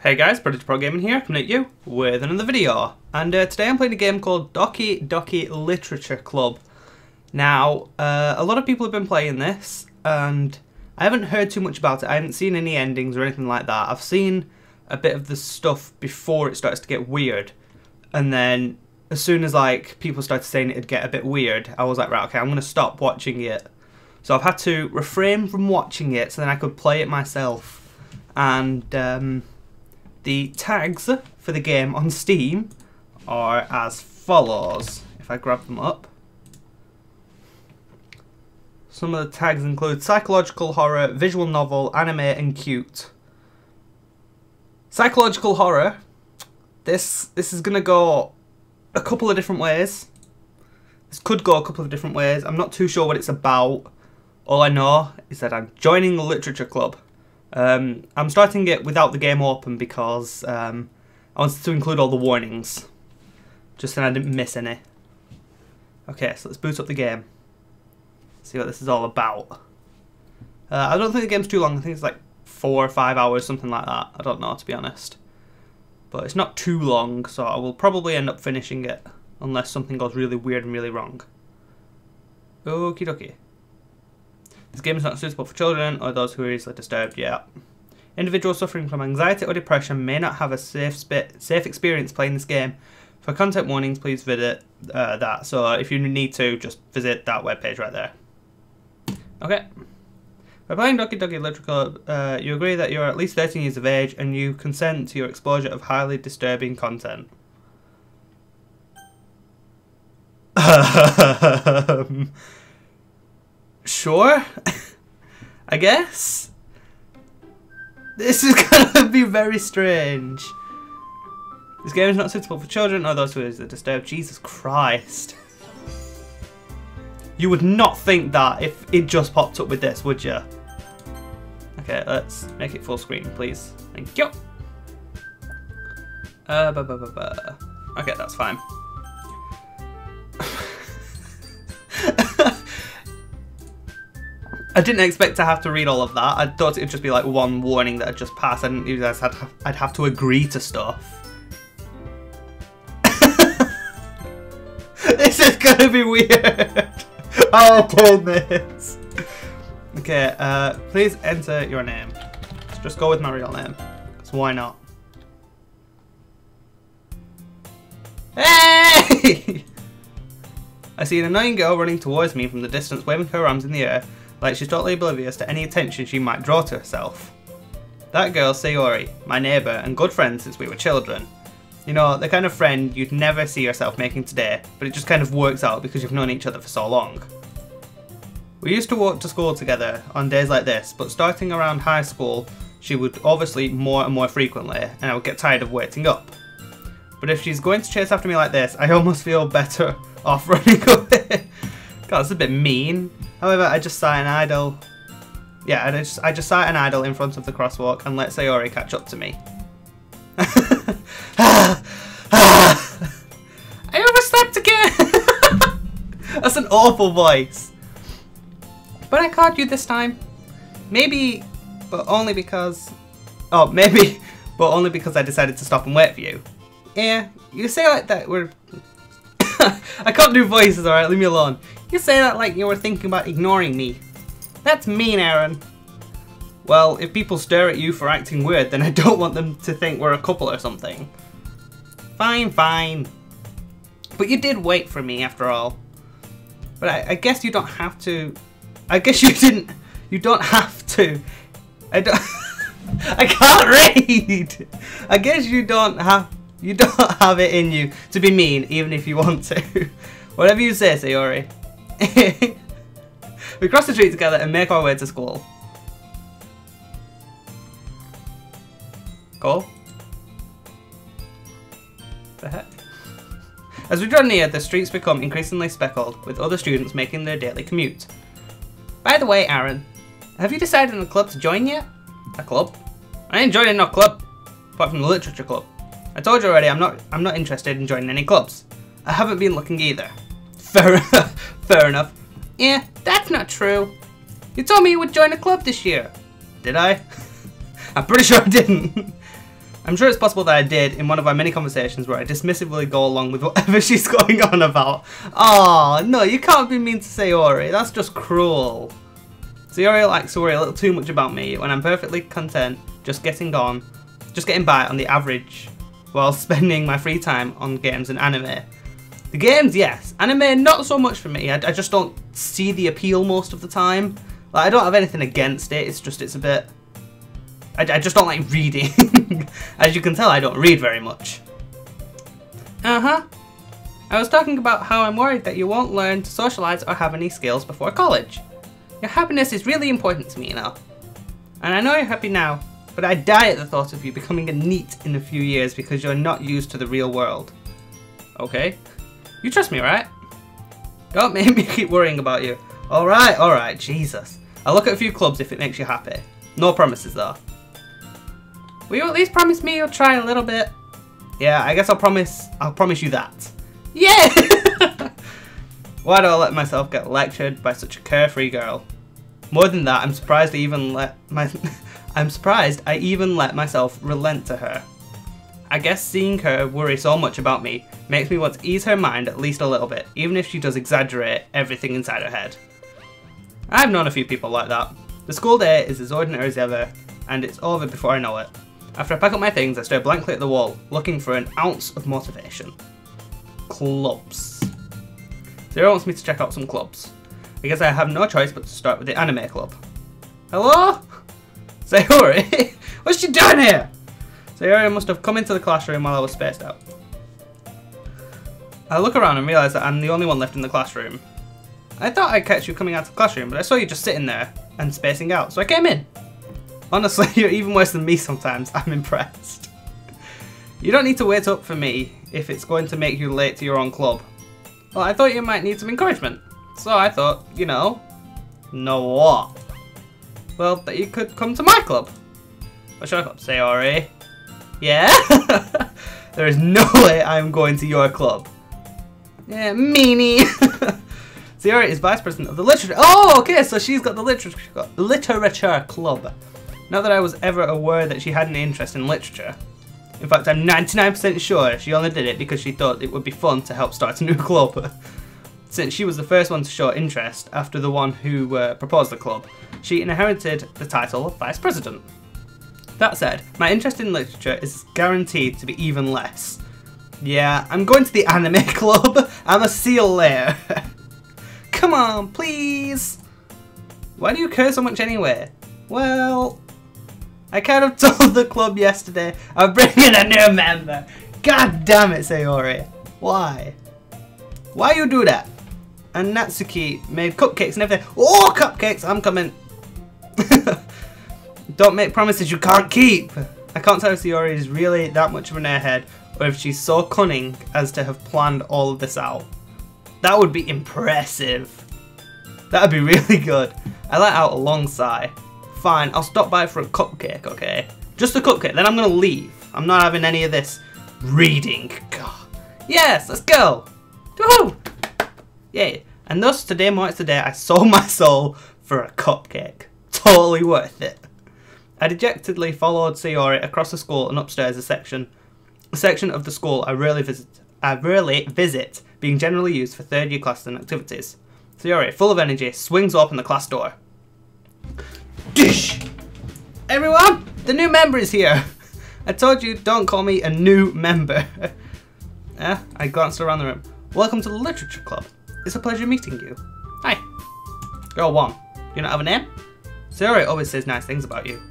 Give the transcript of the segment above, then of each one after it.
Hey guys, Predator Pro Gaming here, coming at you with another video. And today I'm playing a game called Doki Literature Club. Now, a lot of people have been playing this, and I haven't heard too much about it. I haven't seen any endings or anything like that. I've seen a bit of the stuff before it starts to get weird. And then, as soon as like people started saying it'd get a bit weird, I was like, right, okay, I'm going to stop watching it. So I've had to refrain from watching it so then I could play it myself. And the tags for the game on Steam are as follows. If I grab them up. Some of the tags include psychological horror, visual novel, anime, and cute. Psychological horror. This is going to go a couple of different ways. This could go a couple of different ways. I'm not too sure what it's about. All I know is that I'm joining the literature club. I'm starting it without the game open because I wanted to include all the warnings, just so I didn't miss any. Okay, so let's boot up the game. See what this is all about. I don't think the game's too long. I think it's like 4 or 5 hours, something like that. I don't know, to be honest. But it's not too long, so I will probably end up finishing it unless something goes really weird and really wrong. Okie dokie. This game is not suitable for children or those who are easily disturbed. Yeah. Individuals suffering from anxiety or depression may not have a safe experience playing this game. For content warnings, please visit that. So if you need to, just visit that webpage right there. Okay. By playing Doki Literature Club, you agree that you're at least 13 years of age and you consent to your exposure of highly disturbing content. Sure, I guess. This is gonna be very strange. This game is not suitable for children or those who are disturbed. Jesus Christ. You would not think that if it just popped up with this, would you? Okay, let's make it full screen, please. Thank you. Okay, that's fine. I didn't expect to have to read all of that. I thought it would just be like one warning that had just passed. I didn't realize I'd have to agree to stuff. This is gonna be weird. Oh goodness. Okay, please enter your name. Let's just go with my real name. Because why not? Hey! I see an annoying girl running towards me from the distance, waving her arms in the air, like she's totally oblivious to any attention she might draw to herself. That girl's Sayori, my neighbour and good friend since we were children. You know, the kind of friend you'd never see yourself making today, but it just kind of works out because you've known each other for so long. We used to walk to school together on days like this, but starting around high school, she would oversleep more and more frequently, and I would get tired of waiting up. But if she's going to chase after me like this, I almost feel better off running away. God, that's a bit mean. However, I just sat and idle. Yeah, I just sat and idle in front of the crosswalk and let Sayori catch up to me. I overslept again! That's an awful voice. But I caught you this time. Maybe, but only because... Oh, maybe, but only because I decided to stop and wait for you. Yeah, you say like that we're... I can't do voices, alright, leave me alone. You say that like you were thinking about ignoring me. That's mean, Aaron. Well, if people stare at you for acting weird, then I don't want them to think we're a couple or something. Fine, fine. But you did wait for me, after all. But I guess you don't have to... I guess you didn't... You don't have to... I don't... I can't read! I guess you don't have... You don't have it in you to be mean, even if you want to. Whatever you say, Sayori. We cross the street together and make our way to school. Cool. The heck? As we draw near, the streets become increasingly speckled, with other students making their daily commute. By the way, Aaron, have you decided on a club to join yet? A club? I ain't joining no club, apart from the literature club. I told you already, I'm not interested in joining any clubs. I haven't been looking either. Fair enough. Fair enough. Yeah, that's not true. You told me you would join a club this year. Did I? I'm pretty sure I didn't. I'm sure it's possible that I did in one of our many conversations where I dismissively go along with whatever she's going on about. Oh no, you can't be mean to Sayori. That's just cruel. Sayori likes to worry a little too much about me when I'm perfectly content just getting by on the average while spending my free time on games and anime. The games, yes. Anime, not so much for me. I just don't see the appeal most of the time. Like, I don't have anything against it. It's just, it's a bit... I just don't like reading. As you can tell, I don't read very much. I was talking about how I'm worried that you won't learn to socialise or have any skills before college. Your happiness is really important to me, you know. And I know you're happy now, but I die at the thought of you becoming a NEET in a few years because you're not used to the real world. Okay. You trust me, right? Don't make me keep worrying about you. Alright, Jesus. I'll look at a few clubs if it makes you happy. No promises though. Will you at least promise me you'll try a little bit? Yeah, I guess I'll promise you that. Yeah! Why do I let myself get lectured by such a carefree girl? More than that, I'm surprised I even let myself relent to her. I guess seeing her worry so much about me makes me want to ease her mind at least a little bit, even if she does exaggerate everything inside her head. I've known a few people like that. The school day is as ordinary as ever, and it's over before I know it. After I pack up my things, I stare blankly at the wall, looking for an ounce of motivation. Clubs. Zero wants me to check out some clubs. I guess I have no choice but to start with the anime club. Hello? Sayori? What's she doing here? Sayori must have come into the classroom while I was spaced out. I look around and realise that I'm the only one left in the classroom. I thought I'd catch you coming out of the classroom, but I saw you just sitting there and spacing out, so I came in. Honestly, you're even worse than me sometimes. I'm impressed. You don't need to wait up for me if it's going to make you late to your own club. Well, I thought you might need some encouragement. So I thought, you know what? Well, that you could come to my club. What's your club? Sayori? Yeah? There is no way I'm going to your club. Yeah, meanie. Sayori is vice president of the literature. Oh, okay, so she's got the literature club. Not that I was ever aware that she had an interest in literature. In fact, I'm 99% sure she only did it because she thought it would be fun to help start a new club. Since she was the first one to show interest after the one who proposed the club, she inherited the title of vice president. That said, my interest in literature is guaranteed to be even less. Yeah, I'm going to the anime club. I'ma see you later. Come on, please. Why do you care so much anyway? Well, I kind of told the club yesterday I'm bringing a new member. God damn it, Sayori. Why? Why you do that? And Natsuki made cupcakes and everything. Oh, cupcakes! I'm coming. Don't make promises you can't keep. I can't tell if Sayori is really that much of an airhead or if she's so cunning as to have planned all of this out. That would be impressive. That would be really good. I let out a long sigh. Fine, I'll stop by for a cupcake, okay? Just a cupcake, then I'm gonna leave. I'm not having any of this reading. God. Yes, let's go. Woohoo! Yay. And thus, today marks the day I sold my soul for a cupcake. Totally worth it. I dejectedly followed Sayori across the school and upstairs a section of the school I rarely visit, being generally used for third year classes and activities. Sayori, full of energy, swings open the class door. Dish! Everyone, the new member is here. I told you, don't call me a new member. I glanced around the room. Welcome to the literature club. It's a pleasure meeting you. Hi. Girl 1, you not have a name? Sayori always says nice things about you.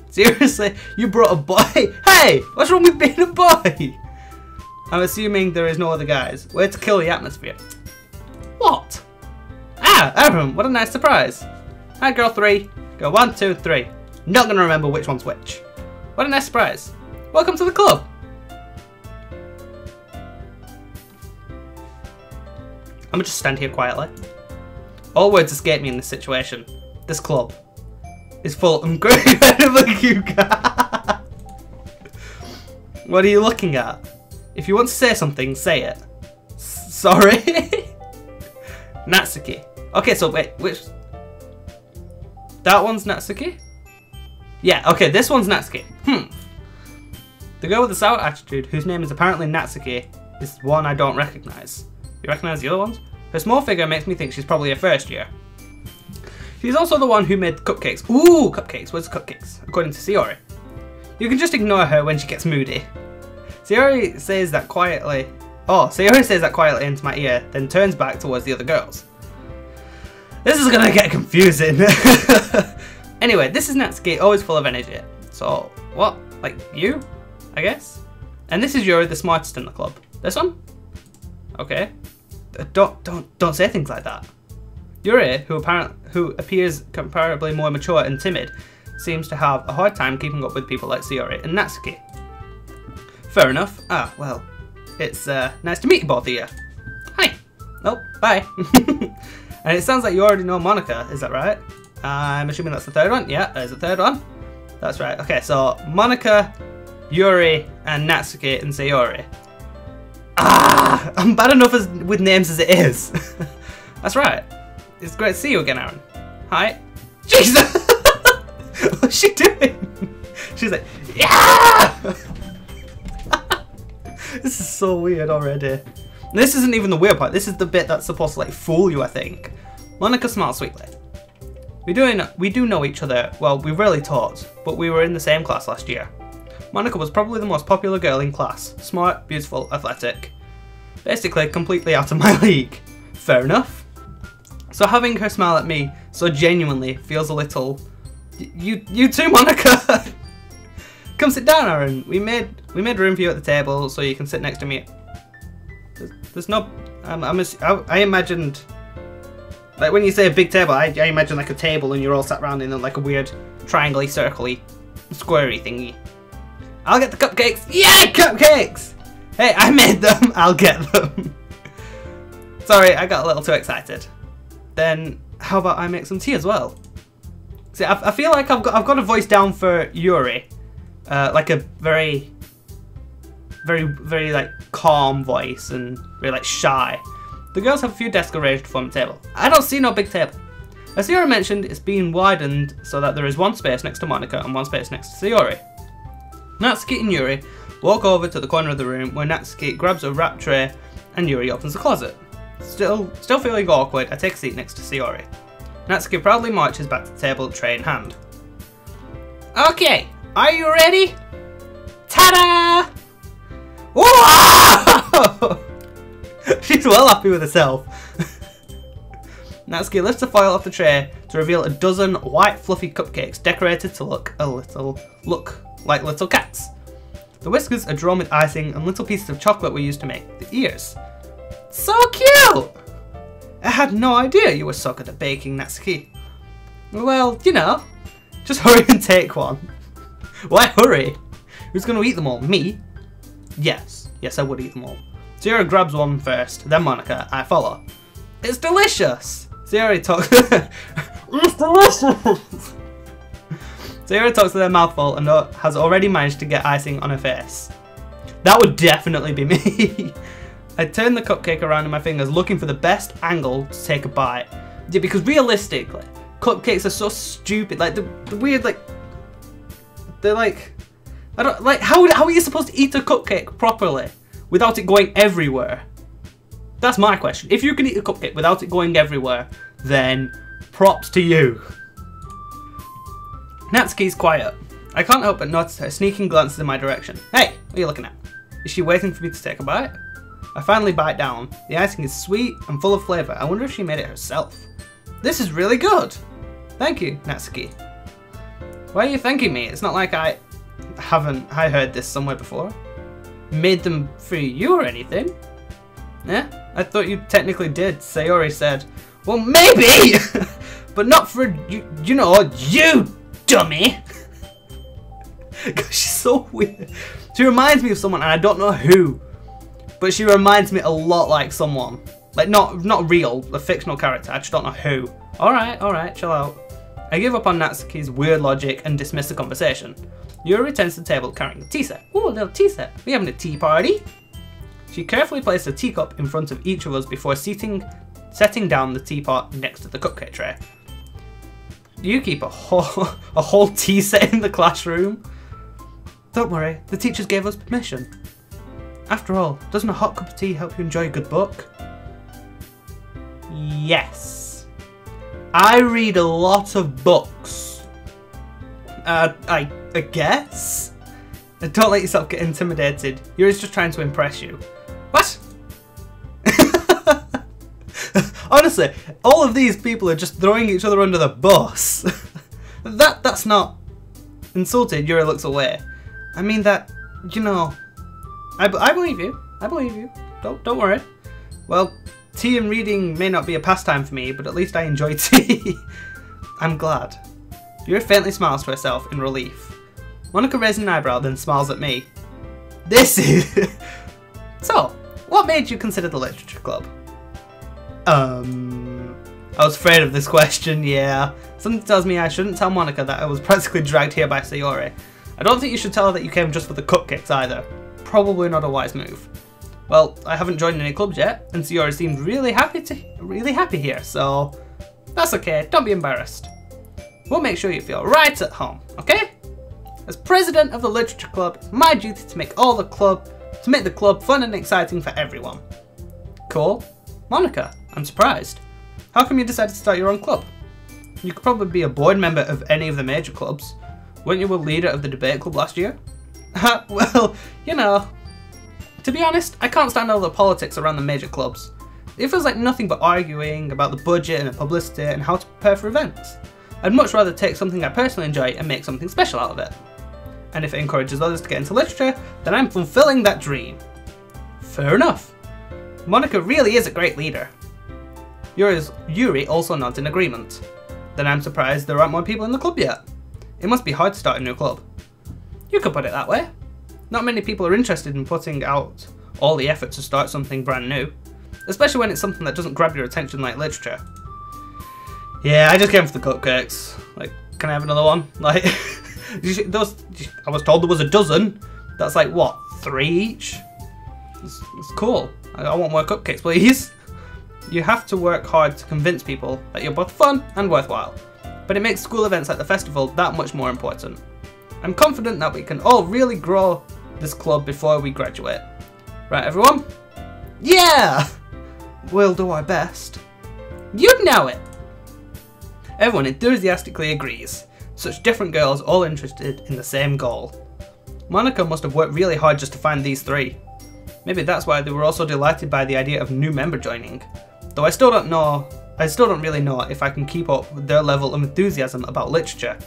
Seriously? You brought a boy? Hey! What's wrong with being a boy? I'm assuming there is no other guys. Way to kill the atmosphere. What? Ah, Aaron, what a nice surprise. Hi, girl 3. Go 1, 2, 3. Not gonna remember which one's which. What a nice surprise. Welcome to the club. I'm gonna just stand here quietly. All words escape me in this situation. This club is full of incredible cute guys. What are you looking at? If you want to say something, say it. Sorry? Natsuki. Okay, so wait, which... That one's Natsuki? Yeah, okay, this one's Natsuki. The girl with the sour attitude, whose name is apparently Natsuki, is one I don't recognise. You recognise the other ones? Her small figure makes me think she's probably a first year. She's also the one who made the cupcakes. Ooh, cupcakes. Where's the cupcakes? According to Sayori. You can just ignore her when she gets moody. Sayori says that quietly. Oh, Sayori says that quietly into my ear, then turns back towards the other girls. This is gonna get confusing. Anyway, this is Natsuki, always full of energy. So, what? Like you? I guess? And this is Yuri, the smartest in the club. This one? Okay. Don't say things like that. Yuri, who appears comparably more mature and timid, seems to have a hard time keeping up with people like Sayori and Natsuki. Fair enough. Ah, well, it's nice to meet you both of you. Hi. Oh, bye. And it sounds like you already know Monica, is that right? I'm assuming that's the third one. Yeah, there's the third one. That's right. Okay, so Monica, Yuri, and Natsuki and Sayori. Ah, I'm bad enough with names as it is. That's right. It's great to see you again, Aaron. Hi. Jesus! What's she doing? She's like, yeah! This is so weird already. This isn't even the weird part. This is the bit that's supposed to like fool you, I think. Monica smiles sweetly. We do know each other. Well, we rarely talked, but we were in the same class last year. Monica was probably the most popular girl in class. Smart, beautiful, athletic. Basically, completely out of my league. Fair enough. So having her smile at me so genuinely feels a little... You too, Monica! Come sit down, Aaron. We made room for you at the table so you can sit next to me. There's no... I imagined... Like when you say a big table, I imagine like a table and you're all sat around in like a weird triangle-y, circle-y, squarey thingy. I'll get the cupcakes! Yay, cupcakes! Hey, I made them! I'll get them! Sorry, I got a little too excited. Then how about I make some tea as well? See, I feel like I've got a voice down for Yuri, like a very like calm voice and very like shy. The girls have a few desks arranged to form a table. I don't see no big table. As Sayori mentioned, it's been widened so that there is one space next to Monica and one space next to Sayori. Natsuki and Yuri walk over to the corner of the room where Natsuki grabs a wrap tray and Yuri opens the closet. Still feeling awkward, I take a seat next to Sayori. Natsuki proudly marches back to the table, tray in hand. Okay, are you ready? Ta-da! Whoa! She's well happy with herself. Natsuki lifts the foil off the tray to reveal a dozen white fluffy cupcakes decorated to look like little cats. The whiskers are drawn with icing and little pieces of chocolate were used to make the ears. So cute! I had no idea you were so good at baking, Natsuki. Well, you know, just hurry and take one. Why hurry? Who's going to eat them all? Me? Yes, I would eat them all. Sayori grabs one first, then Monica. I follow. It's delicious! Sayori talks... It's delicious! Sayori talks with her mouth full and has already managed to get icing on her face. That would definitely be me. I turn the cupcake around in my fingers looking for the best angle to take a bite. Yeah, because realistically, cupcakes are so stupid. Like, the weird, like... They're like... I don't... Like, how are you supposed to eat a cupcake properly without it going everywhere? That's my question. If you can eat a cupcake without it going everywhere, then props to you. Natsuki's quiet. I can't help but notice her sneaking glances in my direction. Hey, what are you looking at? Is she waiting for me to take a bite? I finally bite down. The icing is sweet and full of flavour. I wonder if she made it herself. This is really good. Thank you, Natsuki. Why are you thanking me? It's not like I heard this somewhere before. Made them for you or anything. Yeah, I thought you technically did. Sayori said, well, maybe, but not for you know, you dummy. God, she's so weird. She reminds me of someone, and I don't know who, but she reminds me a lot like someone. Like, not real, a fictional character. I just don't know who. Alright, chill out. I give up on Natsuki's weird logic and dismiss the conversation. Yuri returns to the table carrying a tea set. Ooh, a little tea set. We having a tea party? She carefully placed a teacup in front of each of us before setting down the teapot next to the cupcake tray. You keep a whole tea set in the classroom? Don't worry, the teachers gave us permission. After all, doesn't a hot cup of tea help you enjoy a good book? Yes. I read a lot of books. I guess? Don't let yourself get intimidated. Yuri's just trying to impress you. What? Honestly, all of these people are just throwing each other under the bus. That's not... Insulted, Yuri looks away. I mean that, you know... I believe you. I believe you. Don't worry. Well, tea and reading may not be a pastime for me, but at least I enjoy tea. I'm glad. Yuri faintly smiles to herself in relief. Monica raises an eyebrow, then smiles at me. This is... So, what made you consider the literature club? I was afraid of this question, yeah. Something tells me I shouldn't tell Monica that I was practically dragged here by Sayori. I don't think you should tell her that you came just for the cupcakes either. Probably not a wise move. Well, I haven't joined any clubs yet, and Sayori seemed really happy here, so that's okay, don't be embarrassed. We'll make sure you feel right at home, okay? As president of the literature club, it's my duty to make the club fun and exciting for everyone. Cool. Monica, I'm surprised. How come you decided to start your own club? You could probably be a board member of any of the major clubs. Weren't you a leader of the debate club last year? Well, you know, to be honest, I can't stand all the politics around the major clubs. It feels like nothing but arguing about the budget and the publicity and how to prepare for events. I'd much rather take something I personally enjoy and make something special out of it. And if it encourages others to get into literature, then I'm fulfilling that dream. Fair enough. Monica really is a great leader. Yuri also nods in agreement. Then I'm surprised there aren't more people in the club yet. It must be hard to start a new club. You could put it that way. Not many people are interested in putting out all the effort to start something brand new, especially when it's something that doesn't grab your attention like literature. Yeah, I just came for the cupcakes. Like, can I have another one? Like, I was told there was a dozen. That's like, what, 3 each? It's cool. I want more cupcakes, please. You have to work hard to convince people that you're both fun and worthwhile, but it makes school events like the festival that much more important. I'm confident that we can all really grow this club before we graduate. Right, everyone? Yeah! We'll do our best. You'd know it! Everyone enthusiastically agrees. Such different girls all interested in the same goal. Monica must have worked really hard just to find these 3. Maybe that's why they were also delighted by the idea of a new member joining. Though I still don't really know if I can keep up with their level of enthusiasm about literature.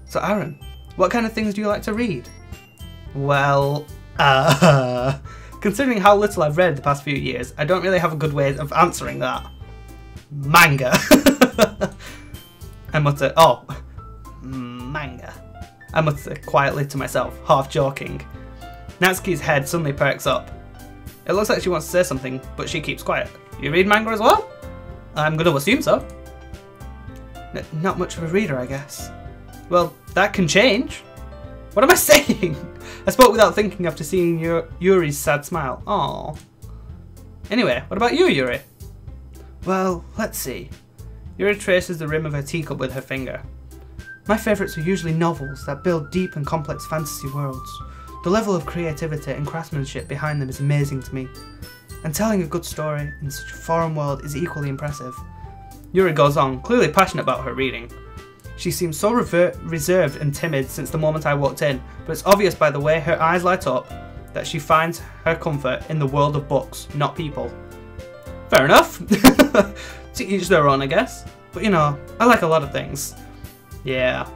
So Aaron, what kind of things do you like to read? Well, considering how little I've read the past few years, I don't really have a good way of answering that. Manga. I mutter, manga. I mutter quietly to myself, half joking. Natsuki's head suddenly perks up. It looks like she wants to say something, but she keeps quiet. You read manga as well? I'm going to assume so. Not much of a reader, I guess. Well, that can change. What am I saying? I spoke without thinking after seeing Yuri's sad smile. Aww. Anyway, what about you, Yuri? Well, let's see. Yuri traces the rim of her teacup with her finger. My favourites are usually novels that build deep and complex fantasy worlds. The level of creativity and craftsmanship behind them is amazing to me. And telling a good story in such a foreign world is equally impressive. Yuri goes on, clearly passionate about her reading. She seems so reserved and timid since the moment I walked in, but it's obvious by the way her eyes light up that she finds her comfort in the world of books, not people. Fair enough. To each their own, I guess. But you know, I like a lot of things. Yeah.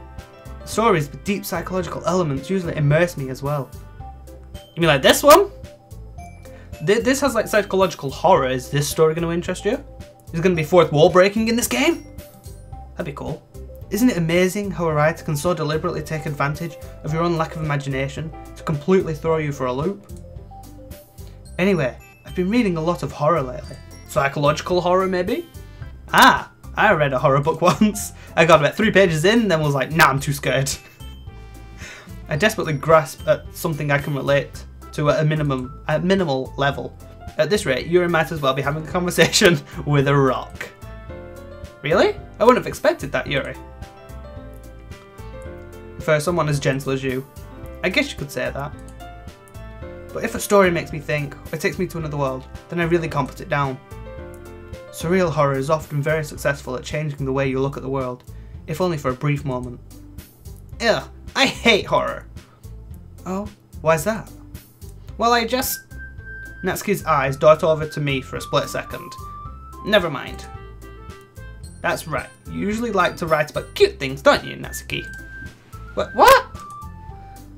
Stories with deep psychological elements usually immerse me as well. You mean like this one? This has like psychological horror. Is this story going to interest you? Is going to be fourth wall breaking in this game? That'd be cool. Isn't it amazing how a writer can so deliberately take advantage of your own lack of imagination to completely throw you for a loop? Anyway, I've been reading a lot of horror lately. Psychological horror maybe? I read a horror book once. I got about 3 pages in, then was like, nah, I'm too scared. I desperately grasp at something I can relate to at a minimal level. At this rate, Yuri might as well be having a conversation with a rock. Really? I wouldn't have expected that, Yuri. For someone as gentle as you. I guess you could say that. But if a story makes me think, or takes me to another world, then I really can't put it down. Surreal horror is often very successful at changing the way you look at the world, if only for a brief moment. Ugh, I hate horror. Oh, why's that? Well, Natsuki's eyes dart over to me for a split second. Never mind. That's right, you usually like to write about cute things, don't you, Natsuki? What?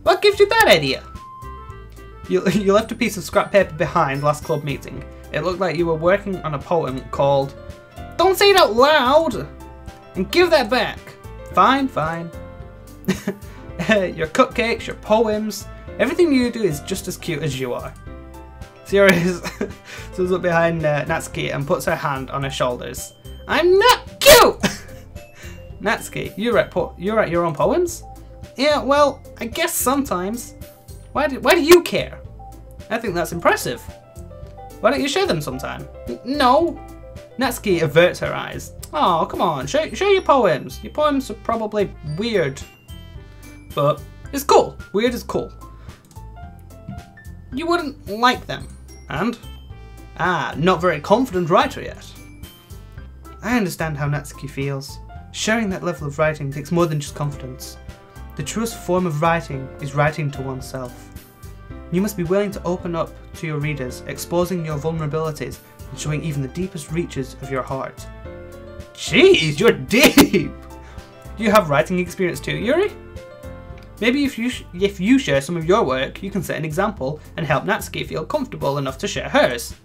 What gives you that idea? You left a piece of scrap paper behind last club meeting. It looked like you were working on a poem called "Don't Say It Out Loud!" And give that back. Fine. Your cupcakes, your poems, everything you do is just as cute as you are. Sayori stands up behind Natsuki and puts her hand on her shoulders. I'm not cute! Natsuki, you write your own poems? Yeah, well, I guess sometimes. Why do you care? I think that's impressive. Why don't you share them sometime? No. Natsuki averts her eyes. Oh, come on, show your poems. Your poems are probably weird. But it's cool. Weird is cool. You wouldn't like them. And? Not very confident writer yet. I understand how Natsuki feels. Sharing that level of writing takes more than just confidence. The truest form of writing is writing to oneself. You must be willing to open up to your readers, exposing your vulnerabilities and showing even the deepest reaches of your heart. Jeez, you're deep! Do you have writing experience too, Yuri? Maybe if you share some of your work, you can set an example and help Natsuki feel comfortable enough to share hers.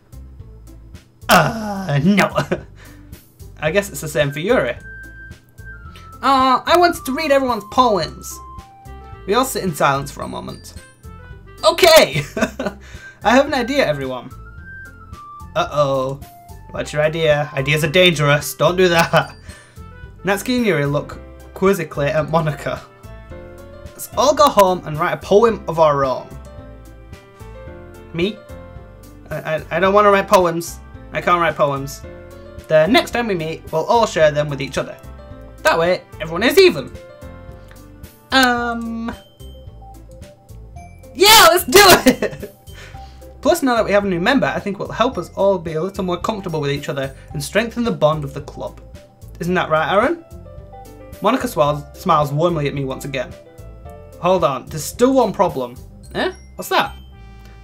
No. I guess it's the same for Yuri. I wanted to read everyone's poems. We all sit in silence for a moment. Okay! I have an idea, everyone. Uh-oh. What's your idea? Ideas are dangerous. Don't do that. Natsuki and Yuri look quizzically at Monika. Let's all go home and write a poem of our own. Me? I don't want to write poems. I can't write poems. The next time we meet, we'll all share them with each other. That way, everyone is even. Yeah, let's do it! Plus, now that we have a new member, I think it will help us all be a little more comfortable with each other and strengthen the bond of the club. Isn't that right, Aaron? Monika smiles warmly at me once again. Hold on, there's still one problem. Eh? What's that?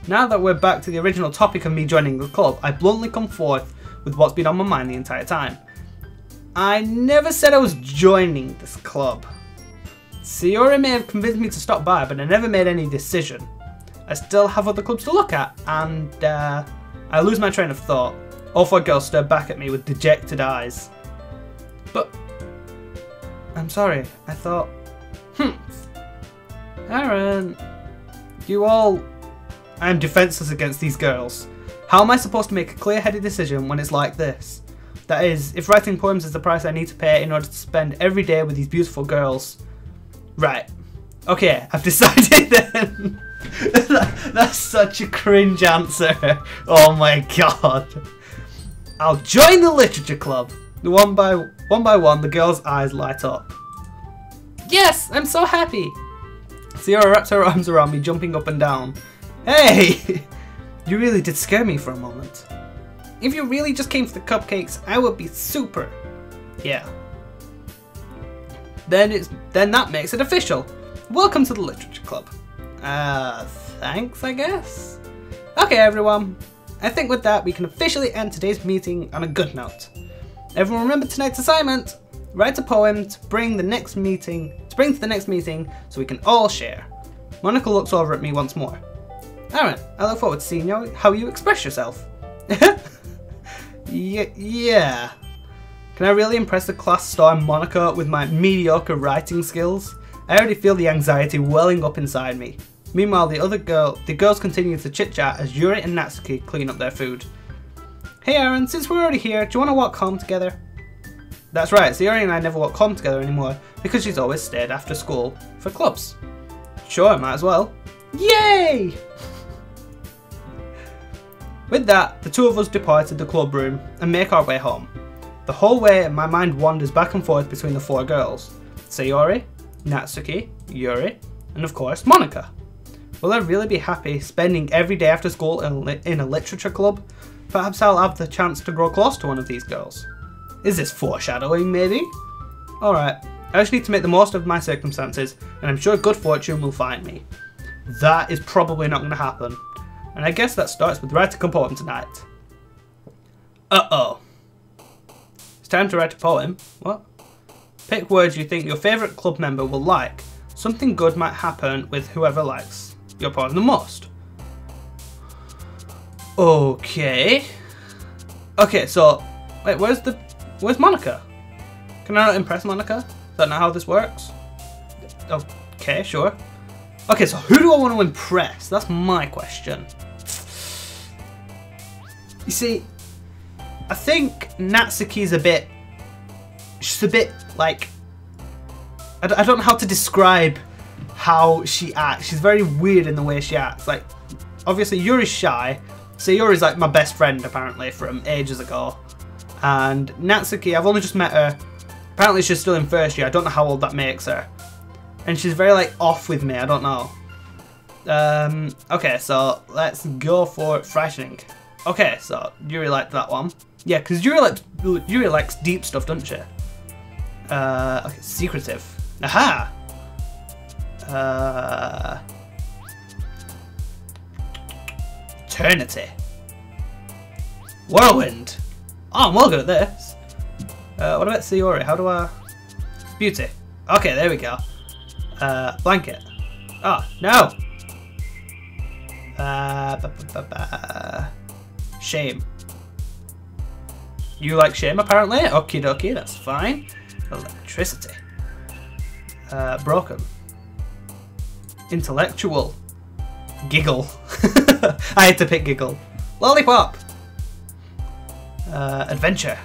Now that we're back to the original topic of me joining the club, I bluntly come forth with what's been on my mind the entire time. I never said I was joining this club. Sayori may have convinced me to stop by, but I never made any decision. I still have other clubs to look at, and I lose my train of thought. All four girls stare back at me with dejected eyes. But I'm sorry, I thought, Aaron, I'm defenseless against these girls. How am I supposed to make a clear-headed decision when it's like this? That is, if writing poems is the price I need to pay in order to spend every day with these beautiful girls. Right. Okay, I've decided then. That's such a cringe answer. Oh my god. I'll join the literature club. One by one, the girls' eyes light up. Yes, I'm so happy. Sayori wraps her arms around me, jumping up and down. Hey! You really did scare me for a moment. If you really just came for the cupcakes, I would be super. Yeah. Then that makes it official. Welcome to the literature club. Thanks, I guess? Okay, everyone. I think with that, we can officially end today's meeting on a good note. Everyone remember tonight's assignment. Write a poem to bring to the next meeting so we can all share. Monika looks over at me once more. Aaron, I look forward to seeing how you express yourself. Yeah. Can I really impress the class star Monika with my mediocre writing skills? I already feel the anxiety welling up inside me. Meanwhile, the girls continue to chit-chat as Yuri and Natsuki clean up their food. Hey Aaron, since we're already here, do you want to walk home together? That's right, Sayori and I never walk home together anymore because she's always stayed after school for clubs. Sure, might as well. Yay! With that, the two of us depart to the club room and make our way home. The whole way, my mind wanders back and forth between the four girls. Sayori, Natsuki, Yuri, and of course, Monika. Will I really be happy spending every day after school in a literature club? Perhaps I'll have the chance to grow close to one of these girls. Is this foreshadowing, maybe? Alright, I just need to make the most of my circumstances, and I'm sure good fortune will find me. That is probably not going to happen. And I guess that starts with writing a poem tonight. Uh-oh. It's time to write a poem. What? Pick words you think your favourite club member will like. Something good might happen with whoever likes your poem the most. Okay. Okay, so wait, where's Monica? Can I not impress Monica? Is that not how this works? Okay, sure. Okay, so who do I want to impress? That's my question. You see, I think Natsuki's she's a bit like, I don't know how to describe how she acts. She's very weird in the way she acts. Like, obviously Yuri's shy, so Yuri's like my best friend apparently from ages ago. And Natsuki, I've only just met her. Apparently she's still in first year. I don't know how old that makes her. And she's very like off with me, I don't know. Okay, so let's go for frightening. Okay, so Yuri liked that one. Yeah, because Yuri likes deep stuff, doesn't she? Okay, secretive. Aha! Eternity. Whirlwind. Oh, I'm well good at this. What about Sayori? How do I... Beauty. Okay, there we go. Blanket. Oh, no! Shame. You like shame, apparently? Okie dokie, that's fine. Electricity. Broken. Intellectual. Giggle. I had to pick giggle. Lollipop. Adventure.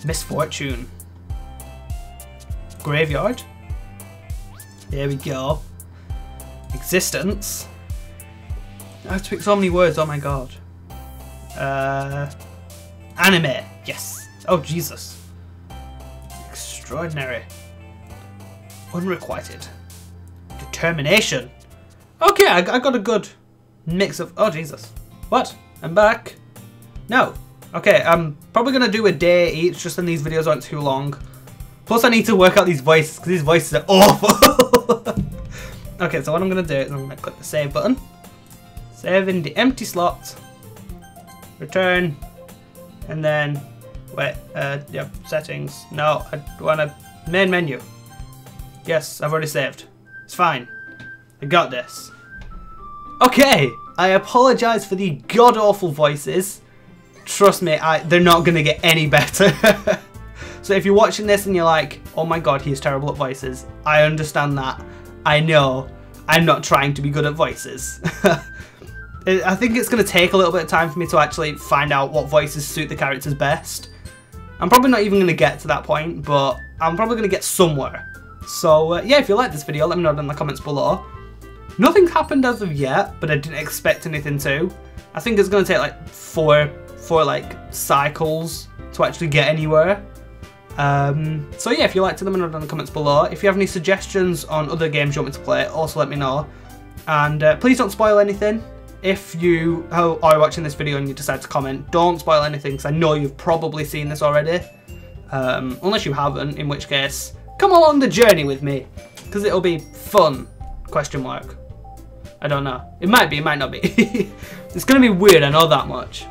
Misfortune. Graveyard. There we go. Existence. I have to pick so many words, oh my god. Anime. Yes. Oh, Jesus. Extraordinary. Unrequited. Determination. Okay, I got a good mix of... Oh, Jesus. What? I'm back. No. Okay, I'm probably going to do a day each, just so these videos aren't too long. Plus, I need to work out these voices, because these voices are awful. Okay, so what I'm going to do is I'm going to click the save button. Save in the empty slot. Return. And then... Wait, yep, settings. No, I want a main menu. Yes, I've already saved. It's fine. I got this. Okay, I apologise for the god-awful voices. Trust me, they're not going to get any better. So if you're watching this and you're like, oh my god, he's terrible at voices, I understand that. I know. I'm not trying to be good at voices. I think it's going to take a little bit of time for me to actually find out what voices suit the characters best. I'm probably not even going to get to that point, but I'm probably going to get somewhere. So yeah, if you like this video, let me know in the comments below. Nothing's happened as of yet, but I didn't expect anything to. I think it's going to take like four like cycles to actually get anywhere. So yeah, if you liked it, let me know in the comments below. If you have any suggestions on other games you want me to play, also let me know. And please don't spoil anything. If you are watching this video and you decide to comment, don't spoil anything, because I know you've probably seen this already. Unless you haven't, in which case, come along the journey with me, because it'll be fun, question mark. I don't know. It might be, it might not be. It's going to be weird, I know that much.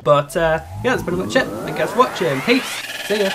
But yeah, that's pretty much it. Thank you guys for watching. Peace. See ya.